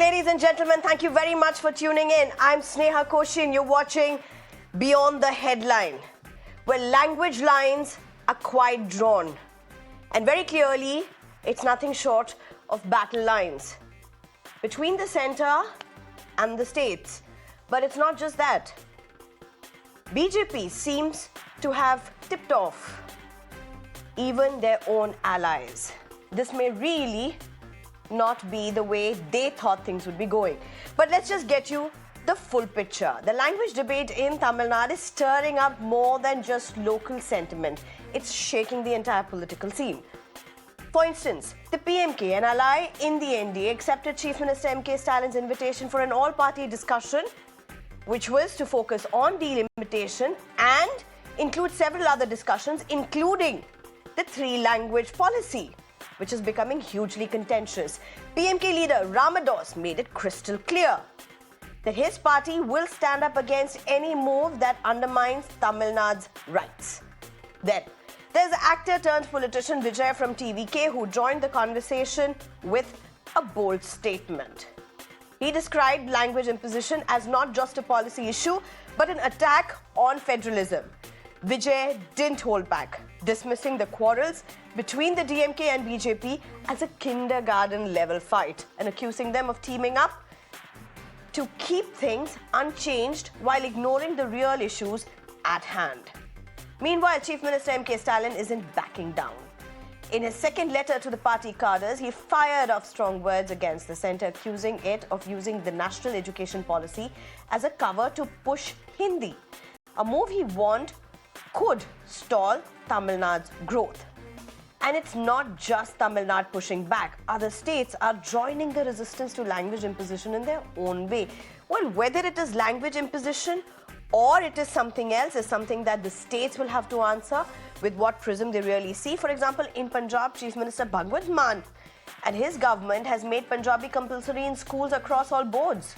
ladies and gentlemen, thank you very much for tuning in. I'm Sneha Koshy and you're watching Beyond the Headline, where language lines are quite drawn. And very clearly, it's nothing short of battle lines between the centre and the states. But it's not just that. BJP seems to have tipped off even their own allies. This may really not be the way they thought things would be going. But let's just get you the full picture. The language debate in Tamil Nadu is stirring up more than just local sentiment. It's shaking the entire political scene. For instance, the PMK, an ally in the NDA, accepted Chief Minister MK Stalin's invitation for an all-party discussion, which was to focus on delimitation and include several other discussions, including the three-language policy, which is becoming hugely contentious. PMK leader Ramados made it crystal clear that his party will stand up against any move that undermines Tamil Nadu's rights. Then, there's actor turned politician Vijay from TVK who joined the conversation with a bold statement. He described language imposition as not just a policy issue, but an attack on federalism. Vijay didn't hold back, dismissing the quarrels between the DMK and BJP as a kindergarten-level fight and accusing them of teaming up to keep things unchanged while ignoring the real issues at hand. Meanwhile, Chief Minister MK Stalin isn't backing down. In his second letter to the party cadres, he fired off strong words against the centre, accusing it of using the national education policy as a cover to push Hindi, a move he warned could stall Tamil Nadu's growth. And it's not just Tamil Nadu pushing back. Other states are joining the resistance to language imposition in their own way. Well, whether it is language imposition or it is something else is something that the states will have to answer with what prism they really see. For example, in Punjab, Chief Minister Bhagwant Mann and his government has made Punjabi compulsory in schools across all boards,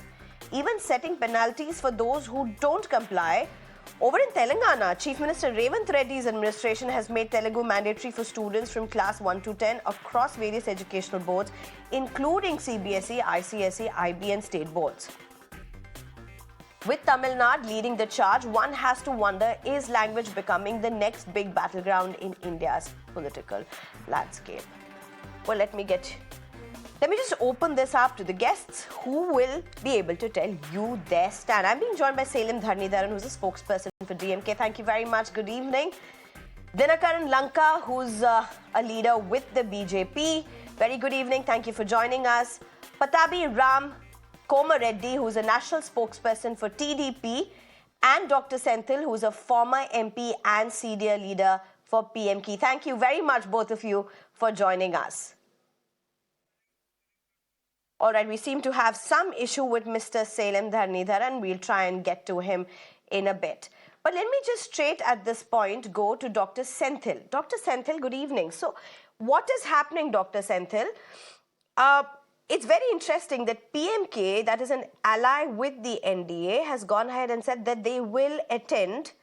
even setting penalties for those who don't comply. Over in Telangana, Chief Minister Revanth Reddy's administration has made Telugu mandatory for students from class 1 to 10 across various educational boards, including CBSE, ICSE, IB and state boards. With Tamil Nadu leading the charge, one has to wonder, is language becoming the next big battleground in India's political landscape? Well, let me just open this up to the guests who will be able to tell you their stand. I'm being joined by Salim Dharnidharan, who's a spokesperson for DMK. Thank you very much. Good evening. Dinakar and Lanka, who's a leader with the BJP. Very good evening. Thank you for joining us. Patabi Ram Komareddy, who's a national spokesperson for TDP, and Dr. Senthil, who's a former MP and senior leader for PMK. Thank you very much, both of you, for joining us. All right, we seem to have some issue with Mr. Salim Dharnidharan. We'll try and get to him in a bit. But let me just straight at this point go to Dr. Senthil. Dr. Senthil, good evening. So what is happening, Dr. Senthil? It's very interesting that PMK, that is an ally with the NDA, has gone ahead and said that they will attend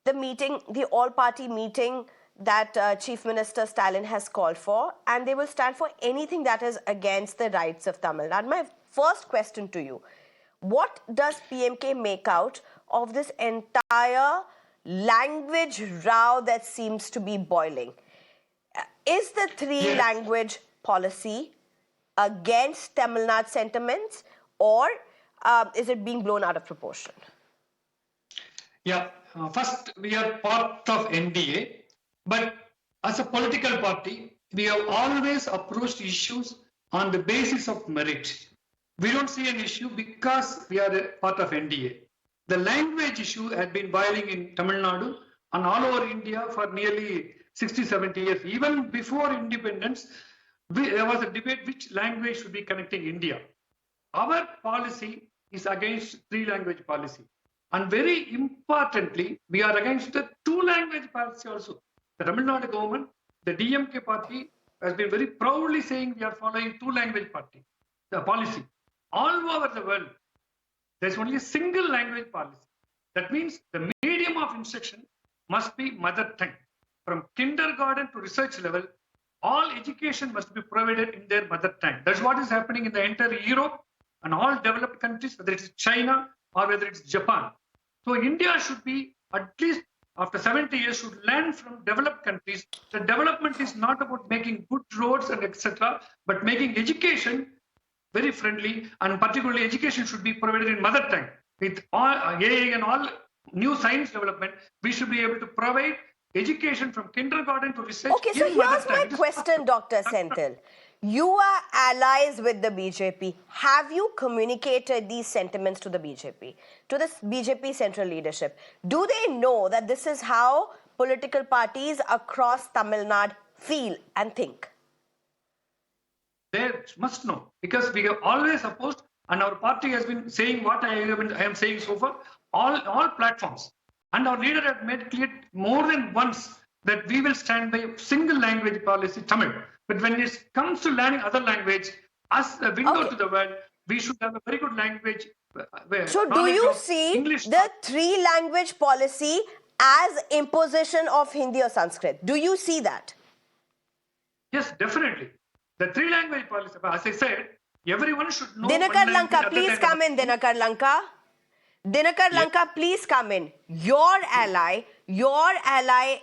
the meeting, the all-party meeting that Chief Minister Stalin has called for, and they will stand for anything that is against the rights of Tamil Nadu. My first question to you, what does PMK make out of this entire language row that seems to be boiling? Is the three-language policy against Tamil Nadu sentiments, or is it being blown out of proportion? Yeah, first we are part of NDA, but as a political party, we have always approached issues on the basis of merit. We don't see an issue because we are a part of NDA. The language issue had been boiling in Tamil Nadu and all over India for nearly 60, 70 years. Even before independence, there was a debate which language should be connecting India. Our policy is against three-language policy. And very importantly, we are against the two-language policy also. The Tamil Nadu government, the DMK party, has been very proudly saying we are following two-language policy. All over the world, there's only a single language policy. That means the medium of instruction must be mother tongue. From kindergarten to research level, all education must be provided in their mother tongue. That's what is happening in the entire Europe and all developed countries, whether it's China or whether it's Japan. So India should be, at least after 70 years, should learn from developed countries that development is not about making good roads and etc., but making education very friendly, and particularly education should be provided in mother tongue. With all AI and all new science development, we should be able to provide education from kindergarten to research Okay, so in mother here's my tongue. question, Dr. Senthil. You are allies with the BJP. Have you communicated these sentiments to the BJP, to the BJP central leadership? Do they know that this is how political parties across Tamil Nadu feel and think? They must know, because we have always opposed, and our party has been saying what I am saying so far, all platforms. And our leader had made clear more than once that we will stand by single language policy, Tamil. But when it comes to learning other language, as a window to the world, we should have a very good language. So do you see English the three-language policy as imposition of Hindi or Sanskrit? Do you see that? Yes, definitely. The three-language policy, as I said, everyone should know. Dinakar Lanka, please come in, Dinakar Lanka. Dinakar Lanka, please come in. Your ally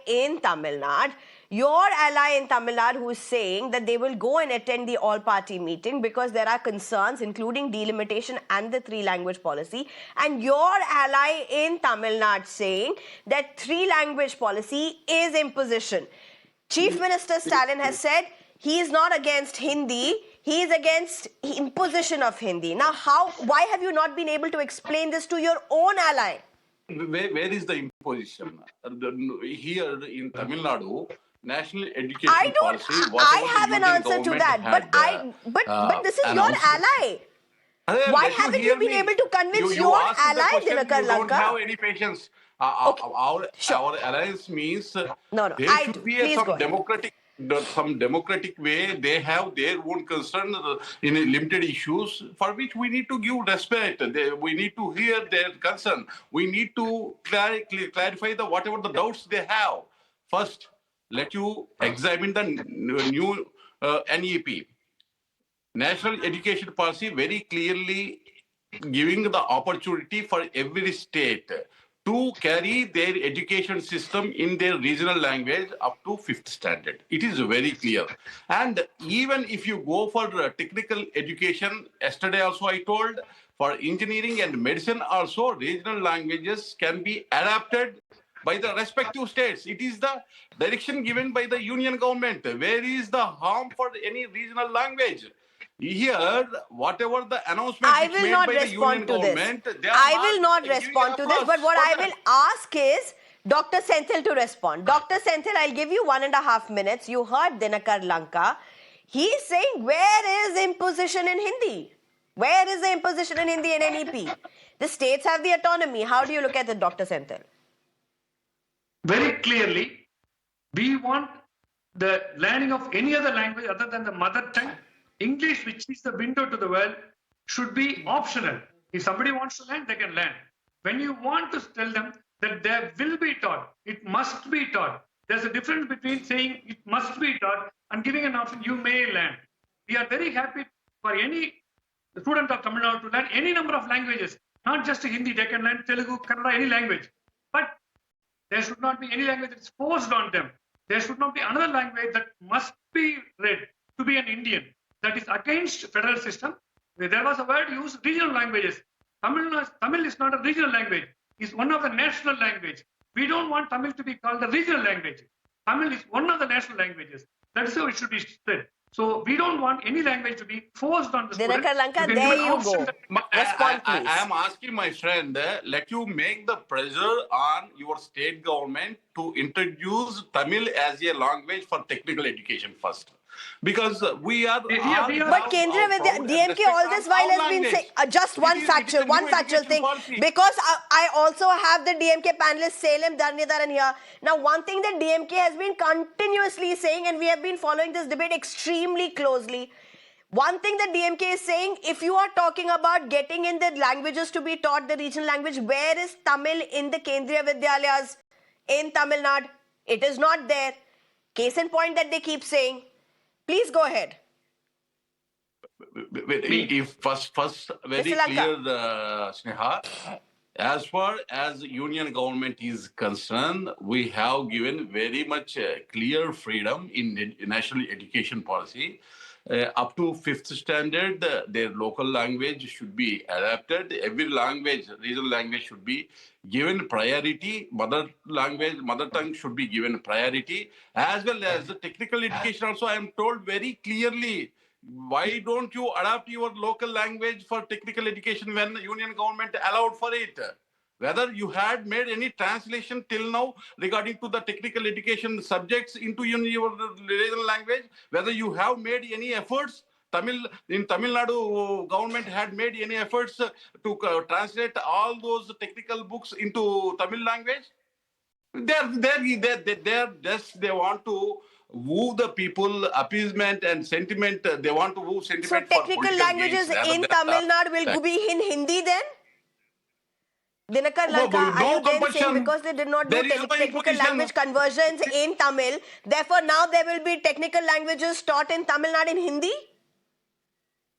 in Tamil Nadu, who is saying that they will go and attend the all-party meeting because there are concerns, including delimitation and the three-language policy. And your ally in Tamil Nadu saying that three-language policy is imposition. Chief Minister Stalin has said he is not against Hindi, he is against imposition of Hindi. Now, why have you not been able to explain this to your own ally? Where is the imposition? Here in Tamil Nadu, national education policy. I have an answer to that, but this is your ally. Why haven't you been able to convince your ally, Dinakar Lanka? You don't have any patience. Our alliance means there should be some democratic way. They have their own concern in limited issues for which we need to give respect. We need to hear their concern. We need to clarify whatever the doubts they have. First, let you examine the new NEP. National Education Policy very clearly giving the opportunity for every state to carry their education system in their regional language up to 5th standard. It is very clear. And even if you go for technical education, yesterday also I told, for engineering and medicine also, regional languages can be adapted by the respective states. It is the direction given by the union government. Where is the harm for any regional language? Here, whatever the announcement I will not respond to this. I will not respond to this, but what I will ask is Dr. Senthil to respond. Dr. Senthil, I'll give you 1.5 minutes. You heard Dinakar Lanka. He's saying, where is imposition in Hindi? Where is the imposition in Hindi and NEP? The states have the autonomy. How do you look at it, Dr. Senthil? Very clearly, we want the learning of any other language other than the mother tongue. English, which is the window to the world, should be optional. If somebody wants to learn, they can learn. When you want to tell them that they will be taught, it must be taught. There's a difference between saying it must be taught and giving an option, you may learn. We are very happy for any student of Tamil Nadu to learn any number of languages, not just Hindi. They can learn Telugu, Kannada, any language. But there should not be any language that's forced on them. There should not be another language that must be read to be an Indian. That is against federal system. There was a word used, regional languages. Tamil is not a regional language. It's one of the national language. We don't want Tamil to be called a regional language. Tamil is one of the national languages. That's how it should be said. So we don't want any language to be forced on the student. Dinakar Lanka, there you go. Respond, please. I am asking my friend, let you make the pressure on your state government to introduce Tamil as a language for technical education first. Because we are... But Kendra Vidya, DMK all this while has been saying, just one factual thing. Because I also have the DMK panelist Salem Dharnidharan here. Now, one thing that DMK has been continuously saying, and we have been following this debate extremely closely. One thing that DMK is saying, if you are talking about getting in the languages to be taught, the regional language, where is Tamil in the Kendriya Vidyalayas in Tamil Nadu? It is not there. Case in point that they keep saying. Please go ahead. If first very Mr. clear, Sneha, as far as union government is concerned, we have given very much clear freedom in national education policy. Up to fifth standard, their local language should be adapted. Every language, regional language should be given priority. Mother tongue should be given priority. As well as the technical education also, I am told very clearly, why don't you adapt your local language for technical education when the union government allowed for it? Whether you had made any translation till now regarding to the technical education subjects into your regional language, whether you have made any efforts, in Tamil Nadu government had made any efforts to translate all those technical books into Tamil language? They want to woo the people, appeasement and sentiment. They want to woo sentiment So for technical political languages gains, in Tamil Nadu will be in Hindi then? Dinakar, Lanka, are you then saying because they did not do technical language conversions in Tamil, therefore now there will be technical languages taught in Tamil Nadu in Hindi?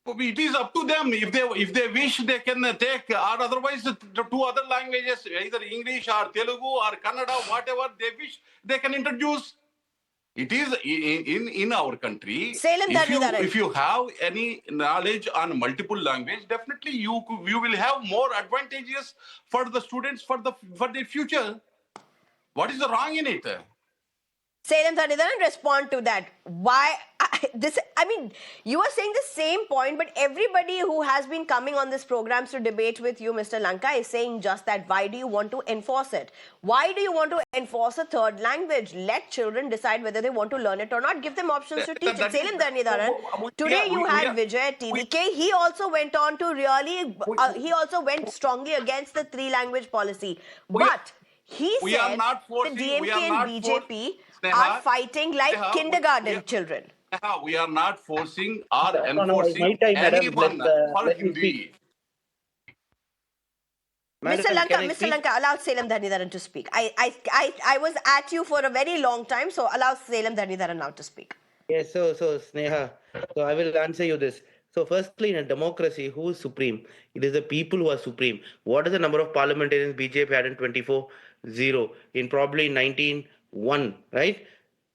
It is up to them. If they wish, they can take, or otherwise two other languages, either English or Telugu or Kannada, whatever they wish, they can introduce. It is in our country. If you have any knowledge on multiple language, definitely you will have more advantages for the students for their future. What is the wrong in it? Salem Dhanidharan, respond to that. Why you are saying the same point, but everybody who has been coming on this program to debate with you, Mr. Lanka, is saying just that. Why do you want to enforce it? Why do you want to enforce a third language? Let children decide whether they want to learn it or not. Give them options to teach it. Salem Dhanidharan, today you had Vijay at TDK. He also went on to he also went strongly against the three-language policy. But he said the DMK and BJP are fighting like kindergarten children. We are not forcing or enforcing anyone for Hindi. Mr. Lanka, allow Salem Dhanidharan to speak. I was at you for a very long time, so allow Salem Dhanidharan now to speak. Yes, so Sneha, so I will answer you this. So firstly, in a democracy, who is supreme? It is the people who are supreme. What is the number of parliamentarians BJP had in 24? 0. In probably 19, 1, right?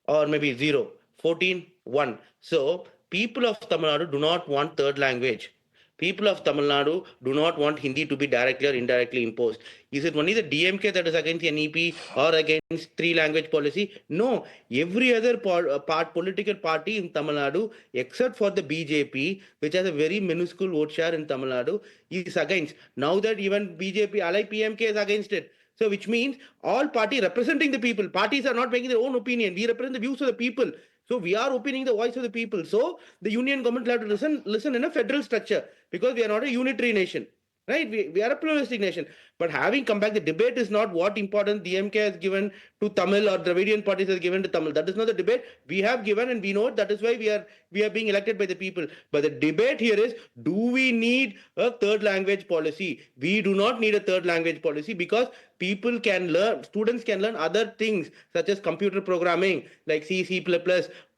Or maybe 0. 14, 1. So people of Tamil Nadu do not want third language. People of Tamil Nadu do not want Hindi to be directly or indirectly imposed. Is it only the DMK that is against the NEP or against three-language policy? No. Every other political party in Tamil Nadu, except for the BJP, which has a very minuscule vote share in Tamil Nadu, is against. Now that even BJP, allied PMK is against it. So which means all party representing the people. Parties are not making their own opinion. We represent the views of the people. So we are opening the voice of the people. So the union government will have to listen in a federal structure because we are not a unitary nation. Right? We are a pluralistic nation. But having come back, the debate is not what importance DMK has given to Tamil or Dravidian parties has given to Tamil. That is not the debate. We have given and we know it. That is why we are being elected by the people. But the debate here is, do we need a third language policy? We do not need a third language policy because people can learn, students can learn other things such as computer programming like C, C++,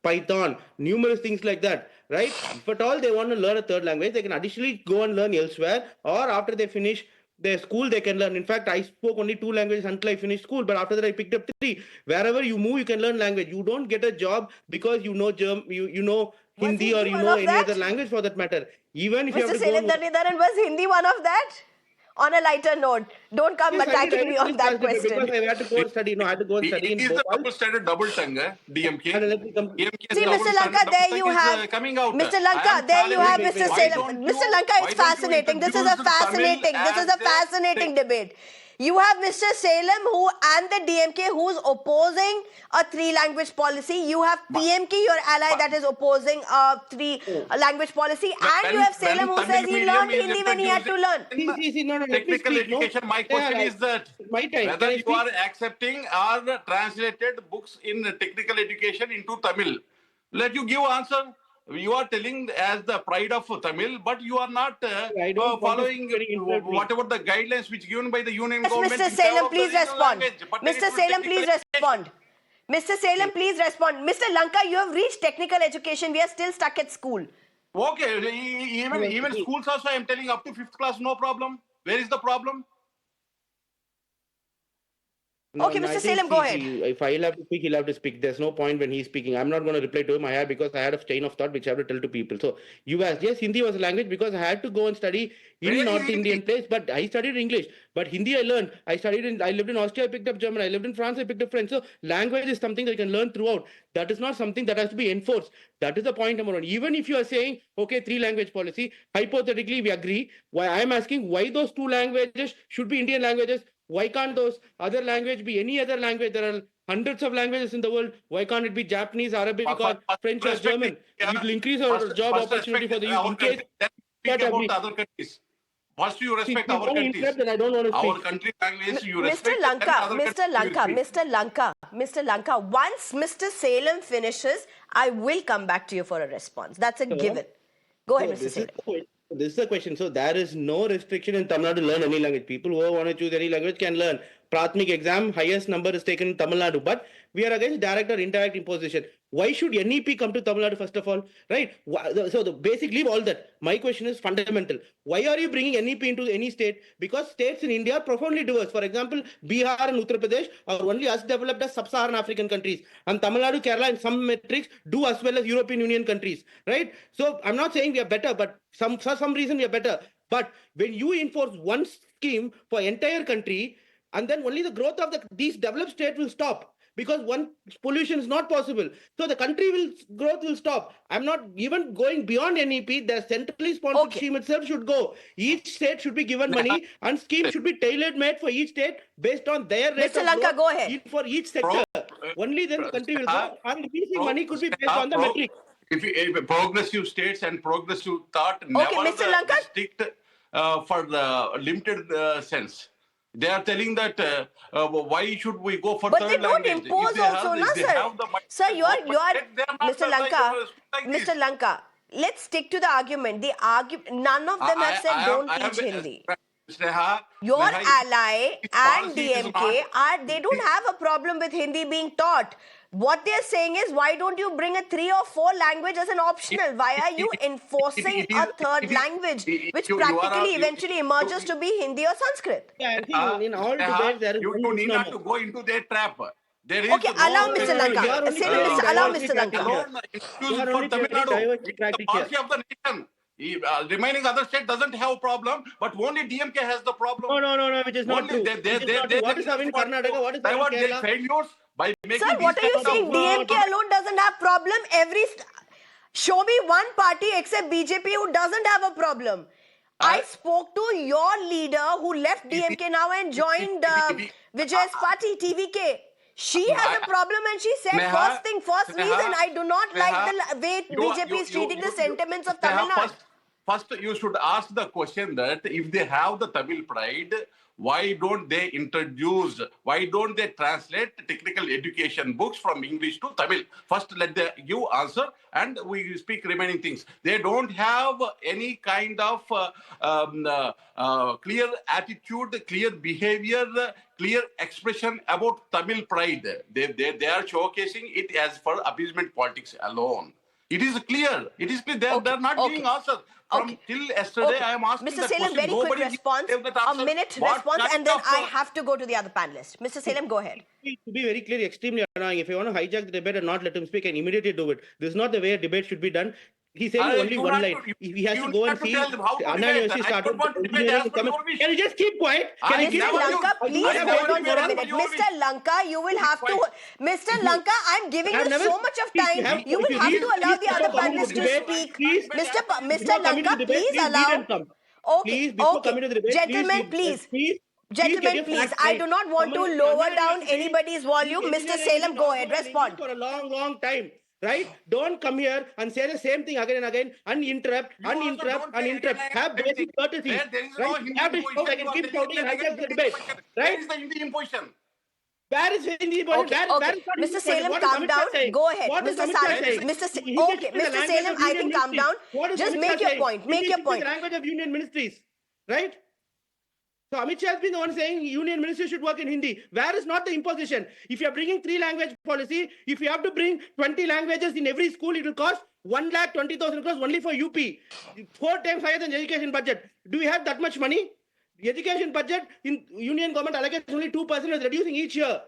Python, numerous things like that. Right? If at all they want to learn a third language, they can additionally go and learn elsewhere, or after they finish their school, they can learn. In fact, I spoke only 2 languages until I finished school, but after that I picked up 3. Wherever you move, you can learn language. You don't get a job because you know you know Hindi or you know any other language for that matter. Even if you have to Salem Dhanidharan, was Hindi one of that? On a lighter note, don't come attacking me on that question. Because I had to go and study. No, I had to go and study in Bhopal. It is the double standard, double tongue, DMK. See, Mr. Lanka, there you have Mr. Lanka, there you have Mr. Salem. Mr. Lanka, it's fascinating. This is a fascinating debate. You have Mr. Salem and the DMK who's opposing a three-language policy. You have PMK, your ally, that is opposing a three-language policy. And you have Salem who says he learned Hindi when he had to learn. Technical education, my question is that whether you are accepting or translated books in technical education into Tamil. Let you give answer. You are telling as the pride of Tamil, but you are not following whatever the guidelines which given by the union government. Mr. Salem, please respond. Mr. Salem, please respond. Mr. Salem, please respond. Mr. Lanka, you have reached technical education. We are still stuck at school. Okay, even schools also, I am telling up to 5th class, no problem. Where is the problem? No, okay, no, Mr. Salem, go ahead. If I'll have to speak, he'll have to speak. There's no point when he's speaking. I'm not going to reply to him. Because I had a chain of thought which I have to tell to people. So you asked, yes, Hindi was a language because I had to go and study in North Indian place, but I studied English. But Hindi I learned. I lived in Austria, I picked up German. I lived in France, I picked up French. So language is something that you can learn throughout. That is not something that has to be enforced. That is the point number one. Even if you are saying, okay, 3 language policy, hypothetically we agree. Why I am asking why those 2 languages should be Indian languages. Why can't those other language be any other language? There are hundreds of languages in the world. Why can't it be Japanese, Arabic, or French or German? It will increase our job opportunity for the youth. In case speak about other countries. First, you respect our countries. I don't want to speak. Our country language, you Mr. respect. Lanka, once Mr. Salem finishes, I will come back to you for a response. That's a given. Go ahead, Mr. Salem. This is the question. So there is no restriction in Tamil Nadu to learn any language. People who want to choose any language can learn. Prathmik exam, highest number is taken in Tamil Nadu. But we are against direct or indirect imposition. Why should NEP come to Tamil Nadu first of all? Right? So the basic, leave all that. My question is fundamental. Why are you bringing NEP into any state? Because states in India are profoundly diverse. For example, Bihar and Uttar Pradesh are only as developed as sub-Saharan African countries. And Tamil Nadu, Kerala in some metrics do as well as European Union countries. Right? So I'm not saying we are better, but for some reason we are better. But when you enforce one scheme for entire country, and then only the growth of these developed states will stop. Because one pollution is not possible. So the growth will stop. I'm not even going beyond NEP. The centrally sponsored scheme itself should go. Each state should be given money and scheme should be tailor-made for each state based on their rate Mr. of Lanka, growth go ahead. for each sector. Only then the country will go. And releasing money could be based on the metric. If progressive states and progressive thought never Mr. Lanka? strict for the limited sense. They are telling that why should we go for but third they don't language? impose also, na, sir. Sir, you are Mr. Lanka. Let's stick to the argument. None of them have said don't teach Hindi. Your ally and DMK they don't have a problem with Hindi being taught. What they're saying is, why don't you bring a 3 or 4 language as an optional? Why are you enforcing a third language, which practically eventually emerges to be Hindi or Sanskrit? Yeah, I think in all debates, there is you need not to go into their trap. There is okay, allow Mr. Lanka. Allow Mr. Lanka. For Tamil Nadu, the policy of the nation. Remaining other state doesn't have a problem, but only DMK has the problem. No, which is not true. What is happening in Karnataka? What is happening in Kerala? Failures by making Sir, what are you saying? DMK alone doesn't have problem. Show me one party except BJP who doesn't have a problem. I spoke to your leader who left DMK now and joined Vijay's party, TVK. She has a problem and she said, first reason, I do not like the way BJP is treating the sentiments of Tamil Nadu. First, you should ask the question that if they have the Tamil pride, why don't they translate technical education books from English to Tamil? First, you answer and we speak remaining things. They don't have any kind of clear attitude, clear behavior, clear expression about Tamil pride. They are showcasing it as for appeasement politics alone. It is clear. They are not giving answers. Till yesterday, I am asking Mr. Salem, very quick response, a minute response, and then I have to go to the other panelist. Mr. Salem, go ahead. To be very clear, extremely annoying. If you want to hijack the debate and not let him speak, and immediately do it. This is not the way a debate should be done. He's saying only one line. He has to go and see Anna University started. Can you just keep quiet? Mr. Lanka, please hold on for a minute. Mr. Lanka, you will have to... Mr. Lanka, I'm giving you so much of time. You will have to allow the other panelists to speak. Mr. Lanka, please allow... Okay. Gentlemen, please. Gentlemen, please. I do not want to lower down anybody's volume. Mr. Salem, go ahead. Respond. For a long time. Right? Don't come here and say the same thing again and again and interrupt. Have basic courtesy. Right? Have to shout, I can keep shouting and hijack the debate. Right? Where is the Hindi imposition? Where is Hindi imposition? Okay. Mr. Salem, calm down. Go ahead. Mr. Salem, I think calm down. Just make your point. Make your point. The language of union ministries. Right? So Amit Shah has been the one saying union ministry should work in Hindi. Where is not the imposition? If you are bringing 3-language policy, if you have to bring 20 languages in every school, it will cost 1,20,000 crores only for UP. 4 times higher than the education budget. Do we have that much money? The education budget in union government allocates only 2%, is reducing each year.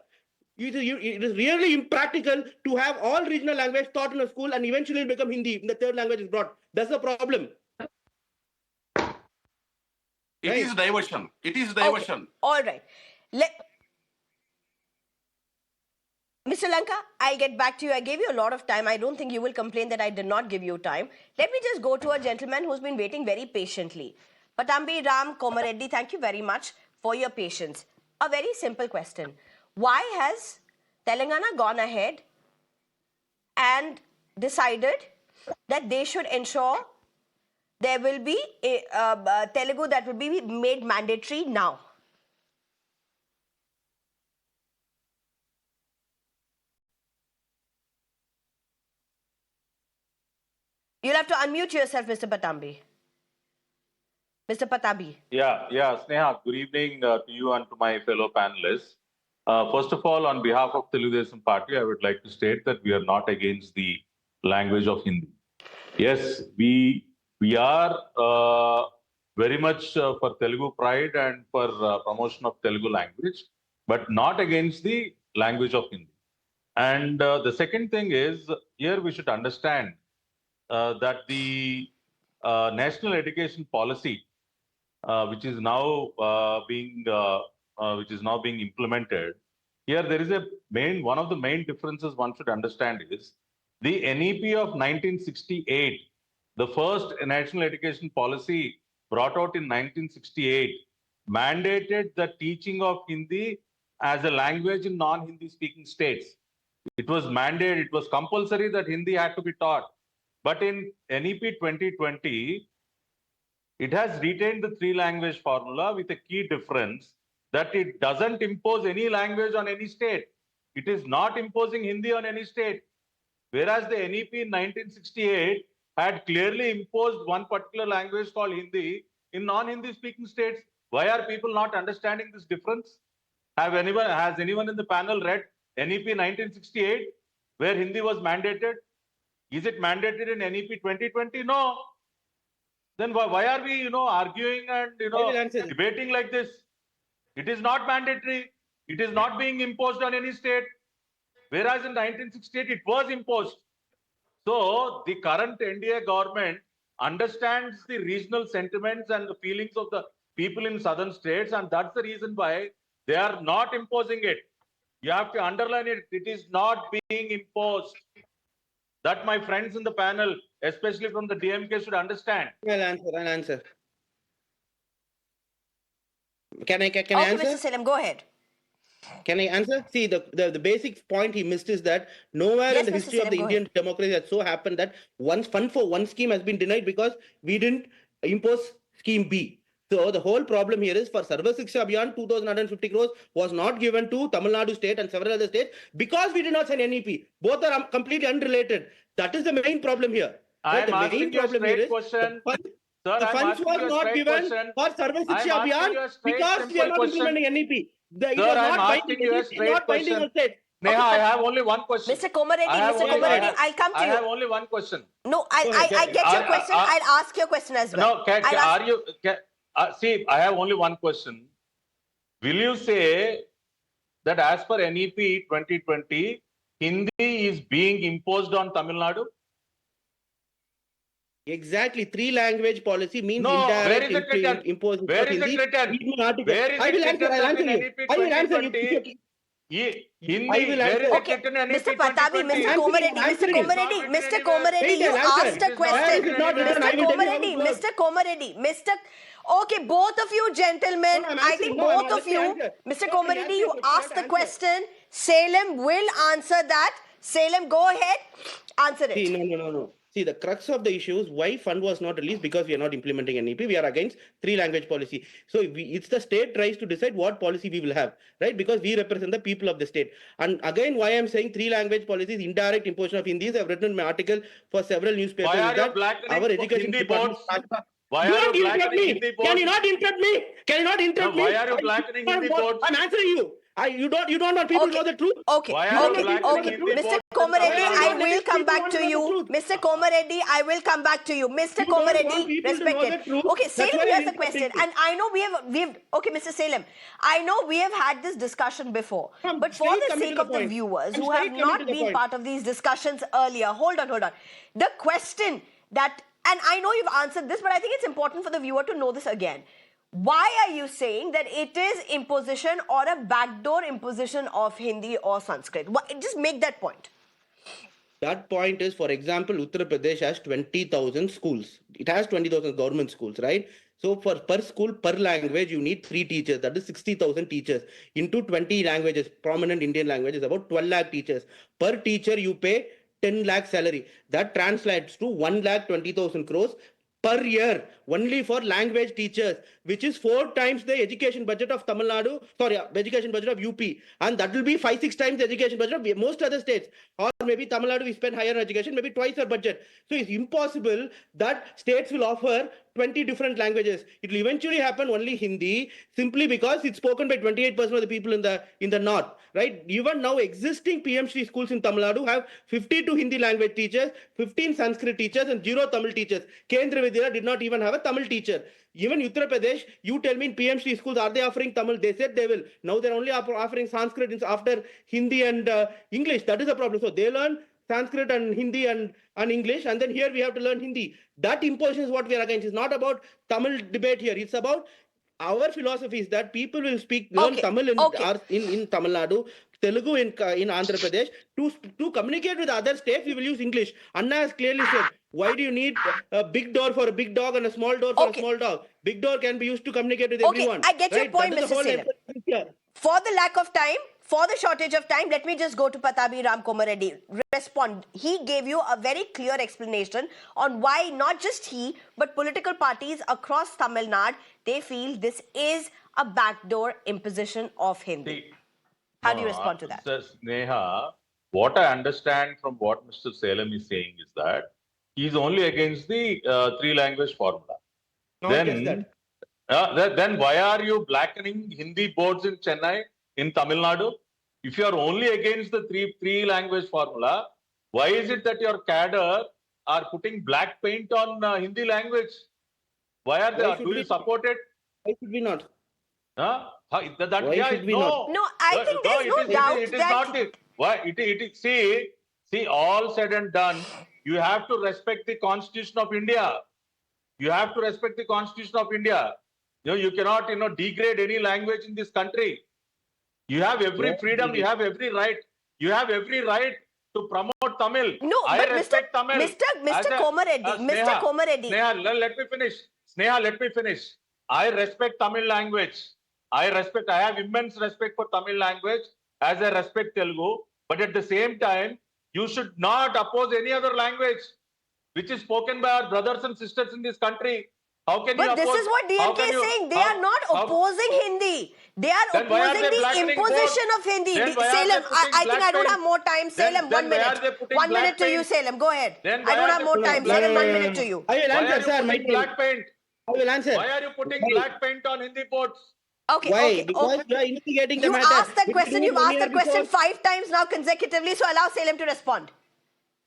It is really impractical to have all regional language taught in a school and eventually become Hindi when the third language is brought. That's the problem. It is diversion. It is diversion. Okay. All right. Mr. Lanka, I'll get back to you. I gave you a lot of time. I don't think you will complain that I did not give you time. Let me just go to a gentleman who's been waiting very patiently. Patambi Ram Komareddy, thank you very much for your patience. A very simple question. Why has Telangana gone ahead and decided that they should ensure there will be Telugu that will be made mandatory now? You'll have to unmute yourself, Mr. Patambi. Mr. Patabi. Yeah, Sneha, good evening to you and to my fellow panelists. First of all, on behalf of Telugu Party, I would like to state that we are not against the language of Hindi. Yes, we are very much for Telugu pride and for promotion of Telugu language, but not against the language of Hindi. And the second thing is, here we should understand that the national education policy, which is now being implemented. Here, there is one of the main differences one should understand is the NEP of 1968, the first national education policy brought out in 1968, mandated the teaching of Hindi as a language in non-Hindi speaking states. It was mandated, it was compulsory that Hindi had to be taught. But in NEP 2020, it has retained the 3-language formula with a key difference that it doesn't impose any language on any state. It is not imposing Hindi on any state. Whereas the NEP in 1968 had clearly imposed one particular language called Hindi in non-Hindi speaking states. Why are people not understanding this difference? Has anyone in the panel read NEP 1968 where Hindi was mandated? Is it mandated in NEP 2020? No. Then why are we, arguing and, debating like this? It is not mandatory. It is not being imposed on any state. Whereas in 1968, it was imposed. So the current NDA government understands the regional sentiments and the feelings of the people in southern states. And that's the reason why they are not imposing it. You have to underline it. It is not being imposed. That my friends in the panel, especially from the DMK, should understand. I'll answer. Can I answer? Mr. Salim, go ahead. Can I answer? See, the basic point he missed is that nowhere in the history of the Indian democracy has so happened that one fund for one scheme has been denied because we didn't impose scheme B. So the whole problem here is for Sarva Shiksha Abhiyan, 2,150 crores was not given to Tamil Nadu state and several other states because we did not sign NEP. Both are completely unrelated. That is the main problem here. I am asking you a straight question. The funds were not given for Sarva Shiksha Abhiyan because we are not implementing NEP. Sir, I am asking you a straight question. Neha, I have only one question. Mr. Komareddy, I'll come to you. I have only one question. No, I get your question. I'll ask your question as well. No, see, I have only one question. Will you say that as per NEP 2020, Hindi is being imposed on Tamil Nadu? Exactly. 3-language policy means indirect imposition. Where is it written? Where is it written? I will answer you. Mr. Patabi, Mr. Komareddy, you asked a question. Mr. Komareddy, okay, both of you gentlemen, I think both of you, Mr. Komareddy, you asked the question. Salem will answer that. Salem, go ahead, answer it. See, no. See, the crux of the issue is why fund was not released because we are not implementing NEP. We are against 3-language policy. So it's the state tries to decide what policy we will have, right? Because we represent the people of the state. And again, why I'm saying 3-language policy is indirect imposition of Hindi. I've written my article for several newspapers. Why are you blackening our education Hindi boards? Why You are are you interrupt blackening me. Hindi Can boards? you not interrupt me? Can you not interrupt me? Why are you blackening Hindi boards? I'm answering you. You don't want people to know the truth. Okay, Why are you okay, blackening okay. Hindi Mr. boards in Komareddy, Tamil I Nadu? will come People back want to to know you. the truth. Mr. Komareddy, I will come back to you. Mr. You don't want Komareddy, people to respect know it. the truth. Okay, That's Salem, why here's I'm the question. interrupting And I know we've okay, Mr. Salem, I know we have had this discussion before. I'm But for straight the coming sake to the of the point. viewers I'm who have straight coming to not the been point. part of these discussions earlier, hold on. The question that, and I know you've answered this, but I think it's important for the viewer to know this again. Why are you saying that it is imposition or a backdoor imposition of Hindi or Sanskrit? Just make that point. That point is, for example, Uttar Pradesh has 20,000 schools. It has 20,000 government schools, right? So for per school, per language, you need 3 teachers. That is 60,000 teachers into 20 languages, prominent Indian languages, about 12 lakh teachers. Per teacher, you pay 10 lakh salary. That translates to 1 lakh 20,000 crores per year only for language teachers, which is 4 times the education budget of Tamil Nadu, education budget of UP. And that will be 5-6 times the education budget of most other states. Or maybe Tamil Nadu, we spend higher on education, maybe twice our budget. So it's impossible that states will offer 20 different languages. It will eventually happen only Hindi, simply because it's spoken by 28% of the people in the north, right? Even now, existing PMC schools in Tamil Nadu have 52 Hindi language teachers, 15 Sanskrit teachers, and 0 Tamil teachers. Kendra Vidya did not even have a Tamil teacher. Even Uttar Pradesh, you tell me in PMC schools, are they offering Tamil? They said they will. Now they're only offering Sanskrit after Hindi and English. That is a problem. So they learn Sanskrit and Hindi and English, and then here we have to learn Hindi. That imposition is what we are against. It's not about Tamil debate here. It's about our philosophy is that people will learn Tamil in Tamil Nadu, Telugu in Andhra Pradesh. To communicate with other states, we will use English. Anna has clearly said, why do you need a big door for a big dog and a small door for a small dog? Big door can be used to communicate with everyone. I get your point, Mr. Salem. For the lack of time, for the shortage of time, let me just go to Patabi Ram Komareddy. Respond. He gave you a very clear explanation on why not just he, but political parties across Tamil Nadu, they feel this is a backdoor imposition of Hindi. How do you respond to that? Sneha, what I understand from what Mr. Salem is saying is that he is only against the 3-language formula. Then why are you blackening Hindi boards in Chennai, in Tamil Nadu? If you are only against the three-language formula, why is it that your cadre are putting black paint on Hindi language? Why are they? Do you support it? Why should we not? Why should we not? No, I think there's no doubt it is not it. Why it is see all said and done, you have to respect the Constitution of India. You have to respect the Constitution of India. You cannot degrade any language in this country. You have every freedom. You have every right. You have every right to promote Tamil. No, I but respect Tamil. Mr. Komareddy, Mr. Komareddy. Sneha, let me finish. Sneha, let me finish. I respect Tamil language. I have immense respect for Tamil language as I respect Telugu. But at the same time, you should not oppose any other language which is spoken by our brothers and sisters in this country. How can you oppose? But this is what DMK is saying. They are not opposing Hindi. They are opposing the imposition of Hindi. Salem, I think I don't have more time. Salem, 1 minute. 1 minute to you, Salem. Go ahead. I don't have more time. Salem, 1 minute to you. I will answer, sir. Black paint. I will answer. Why are you putting black paint on Hindi boards? Okay, Why? okay. Because you are instigating the You matter. asked that question. You've asked that question 5 times now consecutively. So allow Salem to respond.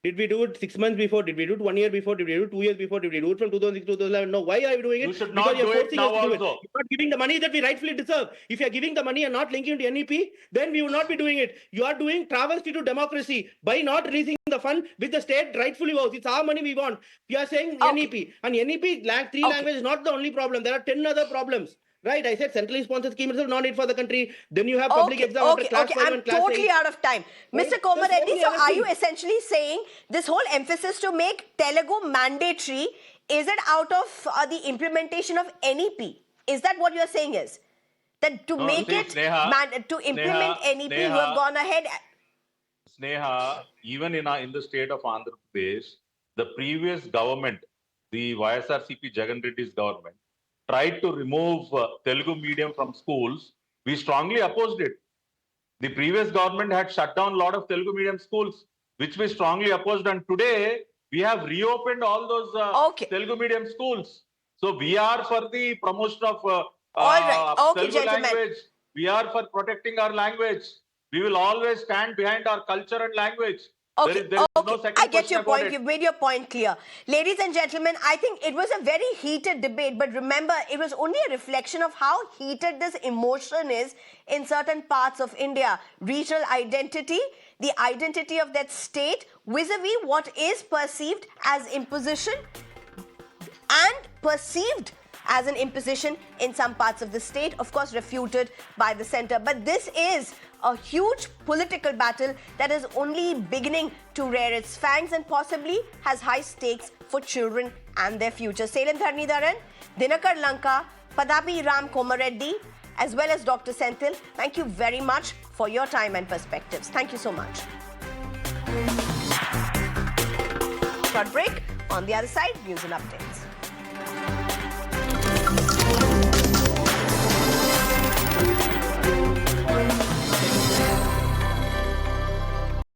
Did we do it 6 months before? Did we do it 1 year before? Did we do it 2 years before? Did we do it from 2006 to 2011? No. Why are you doing it? You should not do it now also. You're not giving the money that we rightfully deserve. If you're giving the money and not linking to NEP, then we will not be doing it. You are doing travesty to democracy by not releasing the fund which the state rightfully owes. It's our money we want. You are saying NEP. And NEP, language is not the only problem. There are 10 other problems. Right, I said centrally sponsored scheme is not need for the country. Then you have public exam after class 5 and class 8. I'm totally out of time. Mr. Komareddy, so are you essentially saying this whole emphasis to make Telugu mandatory, is it out of the implementation of NEP? Is that what you're saying is? That to make it, to implement NEP, you have gone ahead. Sneha, even in the state of Andhra Pradesh, the previous government, the YSRCP Jagan Reddy's government, tried to remove Telugu medium from schools. We strongly opposed it. The previous government had shut down a lot of Telugu medium schools, which we strongly opposed. And today, we have reopened all those Telugu medium schools. So we are for the promotion of All right. Okay, Telugu gentlemen. language. We are for protecting our language. We will always stand behind our culture and language. Okay, there is no second I get question your about point. it. You've made your point clear. Ladies and gentlemen, I think it was a very heated debate, but remember, it was only a reflection of how heated this emotion is in certain parts of India. Regional identity, the identity of that state vis-a-vis what is perceived as imposition and perceived as an imposition in some parts of the state, of course refuted by the center. But this is a huge political battle that is only beginning to rear its fangs and possibly has high stakes for children and their future. Salem Dharnidharan, Dinakar Lanka, Padapi Ram Komareddy, as well as Dr. Senthil, thank you very much for your time and perspectives. Thank you so much. Short break. On the other side, news and update.